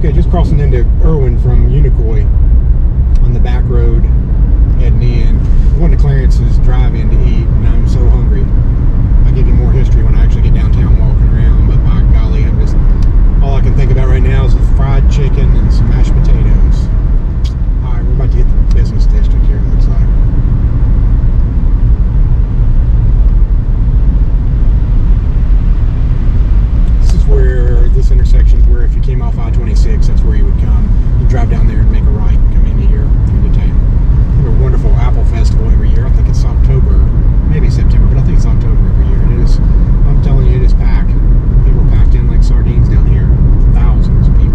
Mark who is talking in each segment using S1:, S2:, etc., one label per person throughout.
S1: Okay, just crossing into Erwin from Unicoi on the back road heading in. I'm going to Clarence's drive-in to eat, and I'm so hungry. I'll give you more history when I actually get downtown walking around, but by golly, all I can think about right now is the fried chicken and some mashed potatoes. Alright, we're about to hit the business district here, it looks like. This intersection is where if you came off I-26, that's where you would come. You drive down there and make a right and come into here, into town. We have a wonderful apple festival every year. I think it's October, maybe September, but I think it's October every year. And it is, I'm telling you, it is packed. People are packed in like sardines down here. Thousands of people.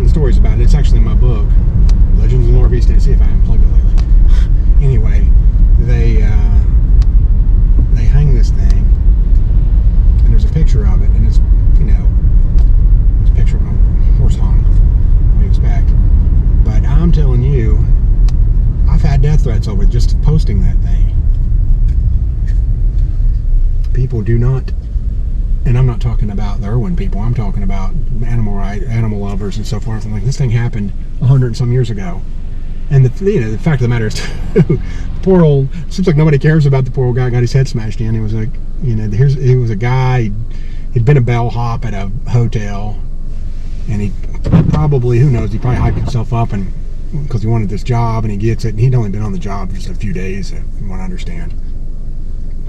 S1: Stories about it. It's actually in my book, Legends of Lore of East Tennessee, if I haven't plugged it lately. Anyway, they hang this thing, and there's a picture of it, and it's, you know, it's a picture of a horse hung. What do you expect? But I'm telling you, I've had death threats over just posting that thing. People do not. And I'm not talking about the Erwin people. I'm talking about animal lovers and so forth. And like, this thing happened 100 and some years ago. And the fact of the matter is, poor old. Seems like nobody cares about the poor old guy who got his head smashed in. He was like, you know, he was a guy. He'd been a bellhop at a hotel, and he probably, who knows, he probably hyped himself up and because he wanted this job, and he gets it. And he'd only been on the job just a few days, if you want to understand.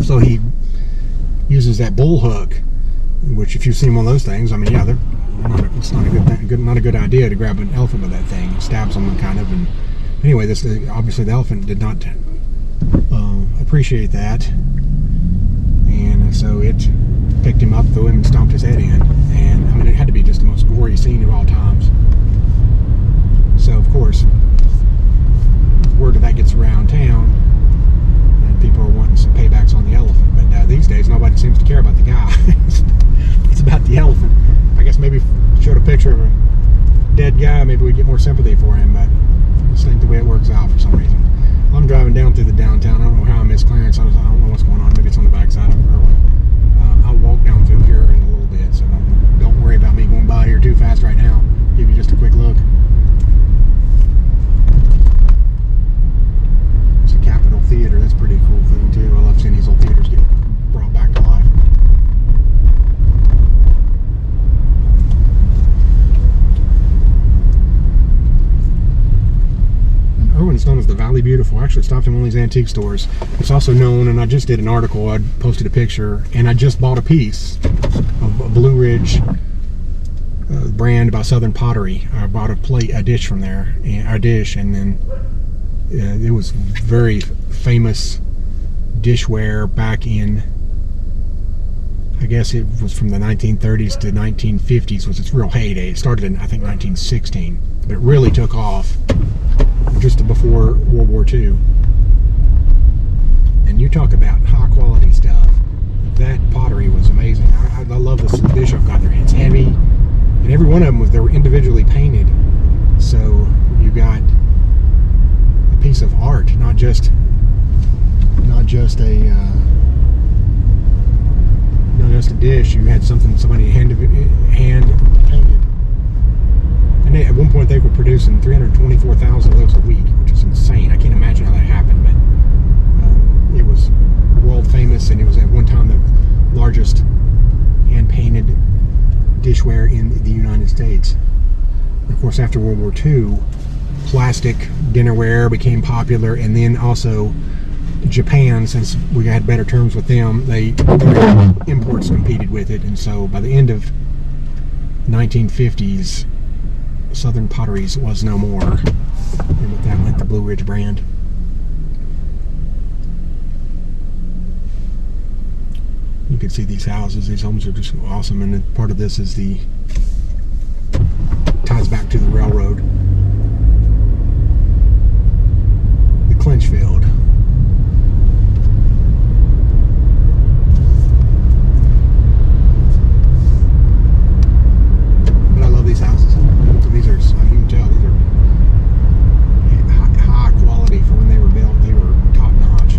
S1: So he uses that bull hook. Which, if you've seen one of those things, I mean, yeah, it's not a good idea to grab an elephant with that thing. It stabs someone, kind of. And anyway, obviously the elephant did not appreciate that, and so it picked him up, threw him, and stomped his head in. And I mean, it had to be just the most gory scene of all times. So, of course, word of that gets around town, and people are wanting some paybacks on the elephant. But these days, nobody seems to care about the guy. It's about the elephant. I guess maybe showed a picture of a dead bad guy, maybe we'd get more sympathy for him, but I just think the way it works out for some reason. I'm driving down through the downtown. I don't know how I missed Clarence. I don't know what's going on. Maybe it's on the backside of Erwin. I'll walk down through here in a little bit, so don't worry about me going by here too fast right now. Give you just a quick look. It's a Capitol Theater. That's a pretty cool thing too. I love seeing these old theaters get brought back to life. Erwin is known as the Valley Beautiful. I actually stopped in one of these antique stores. It's also known, and I just did an article, I posted a picture, and I just bought a piece of a Blue Ridge brand by Southern Pottery. I bought a dish from there, and then it was very famous dishware back in, I guess it was from the 1930s to 1950s was its real heyday. It started in, I think, 1916, but it really took off just before World War II. And you talk about high quality stuff. That pottery was amazing. I love this dish I've got there. It's heavy, and every one of them they were individually painted. So you got a piece of art, not just a dish. You had somebody hand painted. And at one point they were producing 324,000 of those a week, which is insane. I can't imagine how that happened, but it was world famous, and it was at one time the largest hand-painted dishware in the United States. And of course, after World War II, plastic dinnerware became popular, and then also Japan, since we had better terms with them, their imports competed with it, and so by the end of 1950s, Southern Potteries was no more, and with that went the Blue Ridge brand. You can see these houses, these homes are just awesome, and part of this is ties back to the railroad. The Clinch Field. But I love these houses. These are, you can tell, these are high quality for when they were built. They were top notch.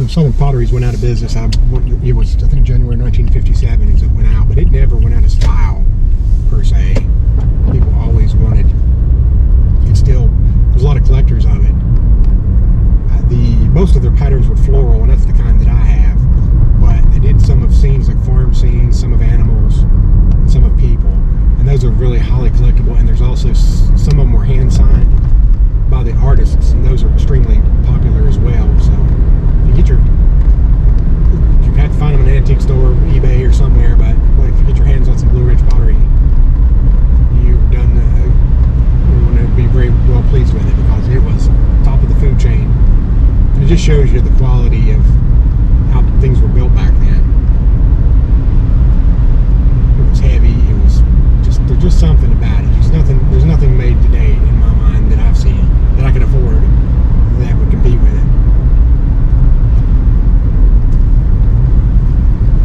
S1: Southern Potteries went out of business. It was, I think, January 1957 is it went out, but it never went out of style per se. People always wanted it. Still, there's a lot of collectors of it. Most of their patterns were floral, and that's the kind that I have. But they did some of scenes like farm scenes, some of animals, and some of people, and those are really highly collectible. And there's also some of them were hand signed by the artists, and those are extremely popular as well. So you have to find them in an antique store, eBay or somewhere, but if you get your hands on some Blue Ridge pottery, you've done, you're going to be very well pleased with it, because it was top of the food chain. And it just shows you the quality of how things were built back then. It was heavy, there's just something about it. There's nothing made today in my mind that I've seen that I can afford that would compete with it.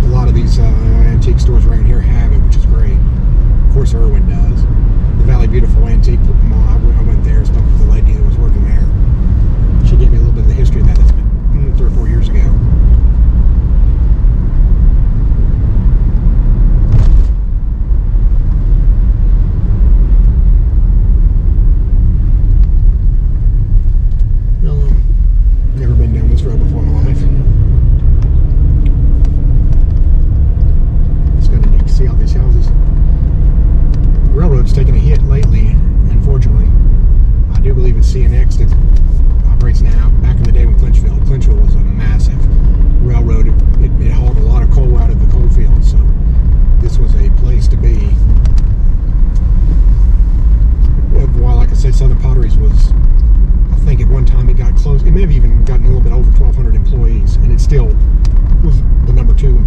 S1: A lot of these antique stores around here have it, which is great. Of course, Erwin does. The Valley Beautiful Antique Mall, I went there and spoke with the lady that was working there. She gave me a little bit of the history of that. That's been 3 or 4 years ago.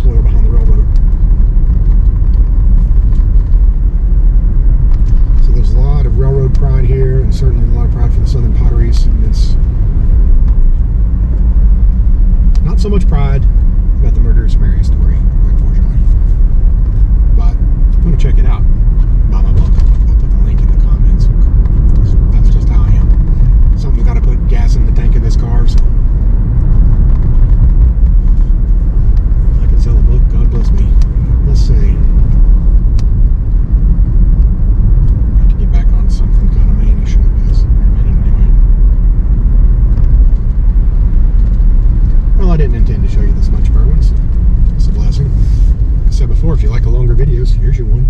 S1: spoiler behind the railroad. So there's a lot of railroad pride here, and certainly a lot of pride for the Southern potteries. And it's not so much pride about the murderous Mary story, unfortunately. But if you want to check it out, buy my book. I'll put the link in the comments. That's just how I am. Something's got to put gas in the tank of this car, so if I could sell a book, God bless me. Let's see. Have to get back on something kind of manish, I guess. Anyway. Well, I didn't intend to show you this much of Erwin, so it's a blessing. Like I said before, if you like the longer videos, here's your one.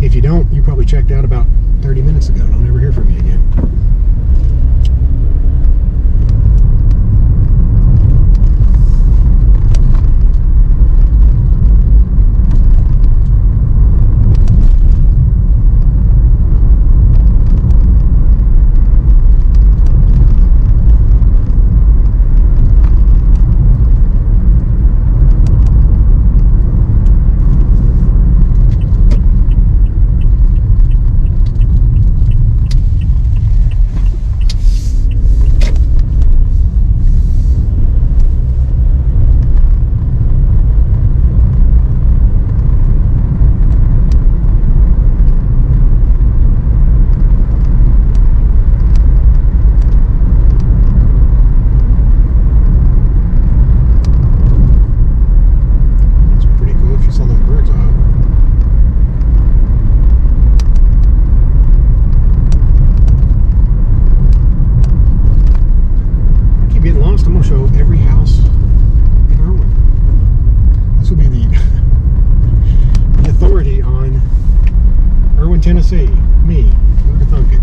S1: If you don't, you probably checked out about 30 minutes ago and I'll never hear from you again. Tennessee, me, who'd have thunk it?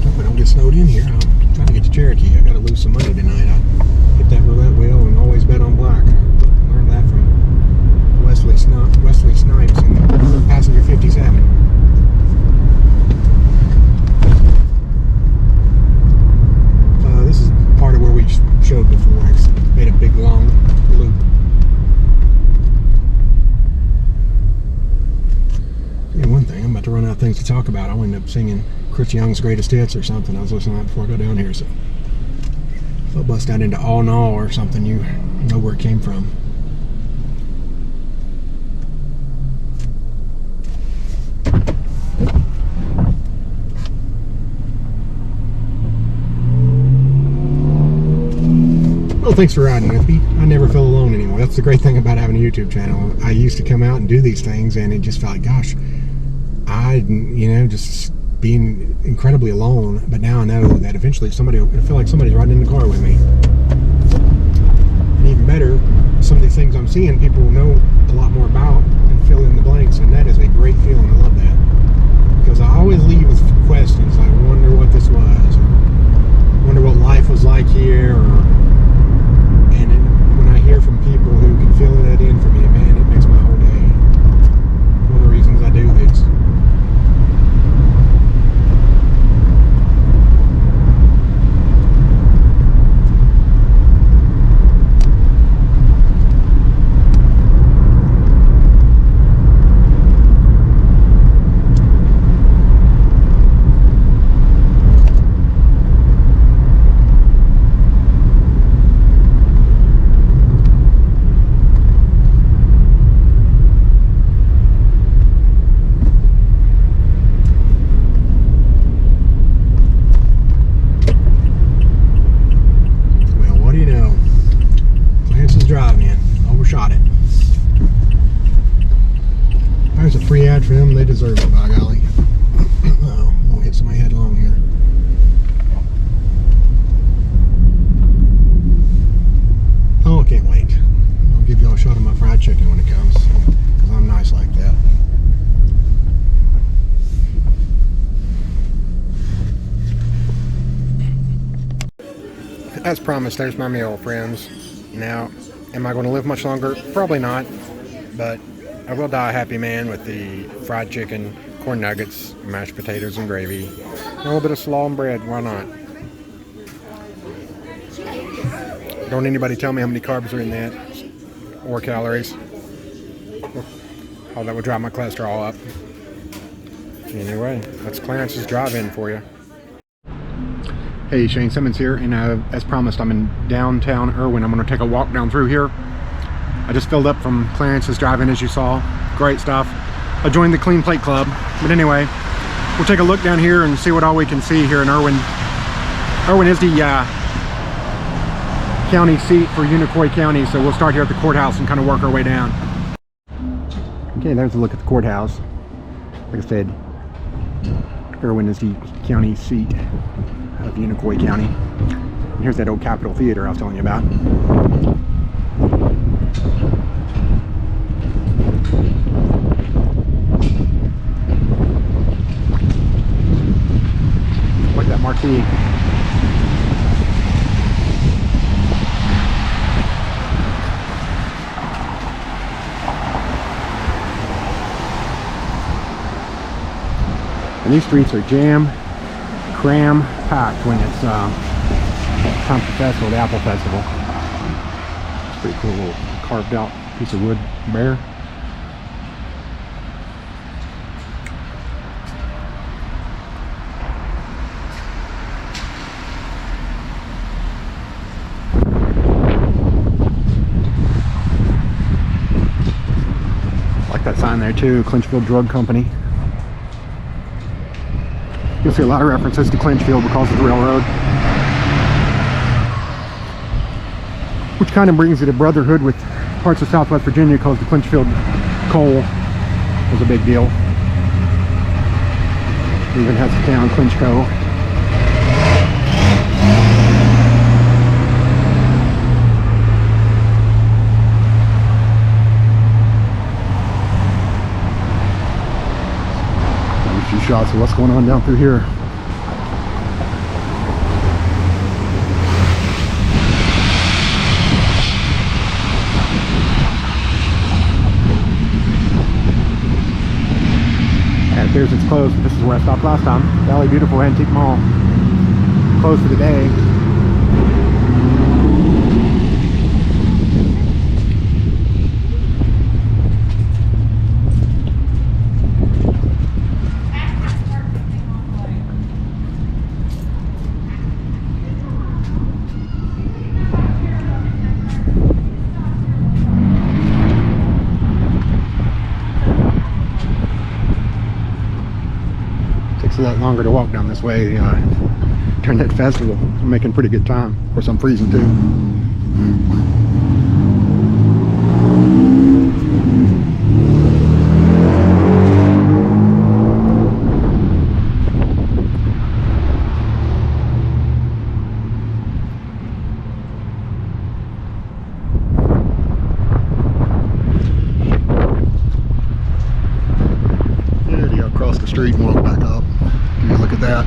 S1: Hope I don't get snowed in here. I'm trying to get to Cherokee. I gotta lose some money tonight. I hit that roulette wheel and always bet on black. I learned that from Wesley Snipes in Passenger 57. This is part of where we showed before. I made a big long loop. Yeah, one thing, I'm about to run out of things to talk about. I'll end up singing Chris Young's Greatest Hits or something. I was listening to that before I go down here, so if I bust out into All in All or something, you know where it came from. Well, thanks for riding with me. I never feel alone anymore. That's the great thing about having a YouTube channel. I used to come out and do these things, and it just felt like, gosh, just being incredibly alone. But now I know that eventually I feel like somebody's riding in the car with me. And even better, some of these things I'm seeing, people know a lot more about and fill in the blanks, and that is a great feeling. I love that. Because I always leave with questions like, I wonder what this was, or wonder what life was like here, and when I hear from people who can fill that in for me, man, it makes my whole day. One of the reasons I do this. Free ad for them, they deserve it, by golly. Oh, we'll hit somebody headlong here. Oh, I can't wait. I'll give y'all a shot of my fried chicken when it comes, because I'm nice like that. As promised, there's my meal, friends. Now, am I going to live much longer? Probably not, but I will die a happy man with the fried chicken, corn nuggets, mashed potatoes and gravy, and a little bit of slaw and bread. Why not? Don't anybody tell me how many carbs are in that, or calories. Oh, that would drive my cholesterol up. Anyway, that's Clarence's drive-in for you. Hey, Shane Simmons here, and as promised, I'm in downtown Erwin. I'm going to take a walk down through here. I just filled up from Clarence's drive-in, as you saw. Great stuff. I joined the Clean Plate Club, but anyway, we'll take a look down here and see what all we can see here in Erwin. Erwin is the county seat for Unicoi County, so we'll start here at the courthouse and kind of work our way down. Okay, there's a look at the courthouse. Like I said, Erwin is the county seat of Unicoi County. And here's that old Capitol Theater I was telling you about. Like that marquee. And these streets are cram-packed when it's time for the festival, the Apple Festival. It's pretty cool, little carved out piece of wood bear. Like that sign there too, Clinchfield Drug Company. You'll see a lot of references to Clinchfield because of the railroad. Which kind of brings it a brotherhood with parts of Southwest Virginia because the Clinchfield coal was a big deal. It even has the town Clinchco. Shots of what's going on down through here. And it appears it's closed, but this is where I stopped last time. Valley Beautiful Antique Mall. Closed for the day. A lot longer to walk down this way during that festival. I'm making pretty good time. Of course, I'm freezing too. Yeah, across the street and walk back up. Look at that.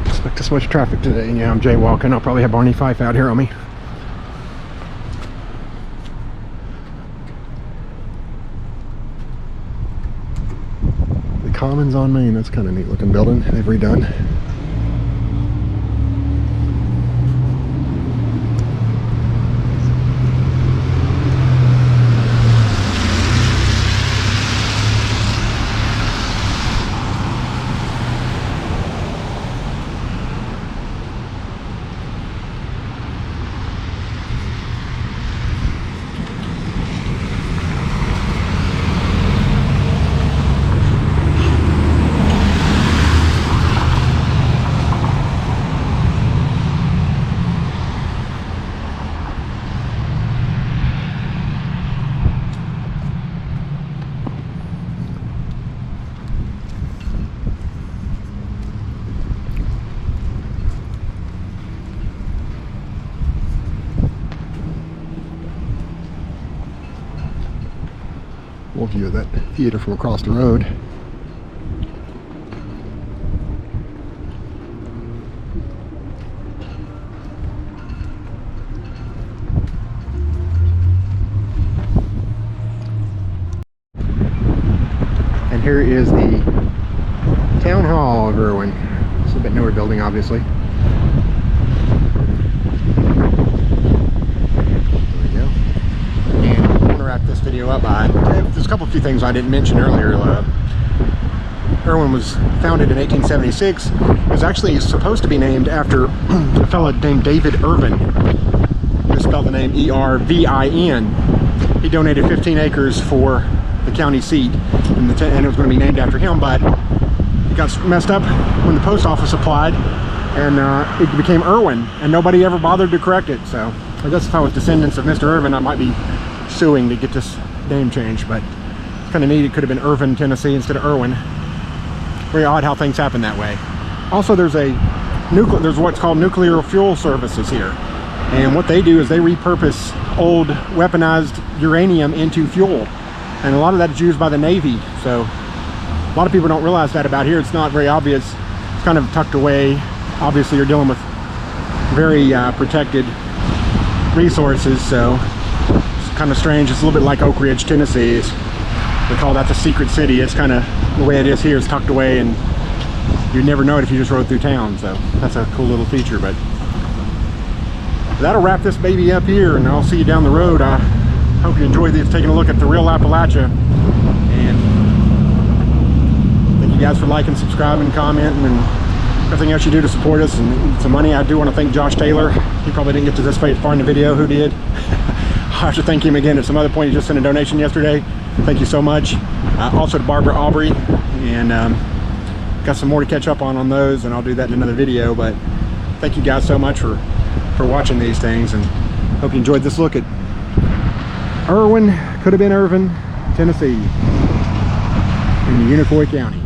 S1: Expect this much traffic today. Yeah, I'm jaywalking. I'll probably have Barney Fife out here on me. Commons on Main, that's kind of neat looking building they've redone. view of that theater from across the road. And here is the Town Hall of Erwin. It's a bit newer building, obviously. Wrap this video up by, there's a few things I didn't mention earlier. Erwin was founded in 1876. It was actually supposed to be named after a fellow named David Ervin. They spelled the name E-R-V-I-N. He donated 15 acres for the county seat, and it was going to be named after him, but it got messed up when the post office applied, and it became Erwin, and nobody ever bothered to correct it. So I guess if I was descendants of Mr. Ervin, I might be suing to get this name changed, but it's kind of neat. It could have been Irvin, Tennessee instead of Erwin. Very odd how things happen that way. Also, there's what's called nuclear fuel services here, and what they do is they repurpose old weaponized uranium into fuel, and a lot of that is used by the Navy. So a lot of people don't realize that about here. It's not very obvious. It's kind of tucked away. Obviously, you're dealing with very protected resources, so kind of strange. It's a little bit like Oak Ridge, Tennessee. They call that the secret city. It's kind of the way it is here. It's tucked away, and you'd never know it if you just rode through town. So that's a cool little feature. But that'll wrap this baby up here, and I'll see you down the road. I hope you enjoyed this, taking a look at the real Appalachia. And thank you guys for liking, subscribing, commenting, and everything else you do to support us. And some money. I do want to thank Josh Taylor. He probably didn't get to this far in the video. Who did? I have to thank him again at some other point. He just sent a donation yesterday. Thank you so much. Also to Barbara Audrey, and got some more to catch up on those, and I'll do that in another video. But thank you guys so much for watching these things, and hope you enjoyed this look at Erwin, could have been Irvin, Tennessee, in Unicoi County.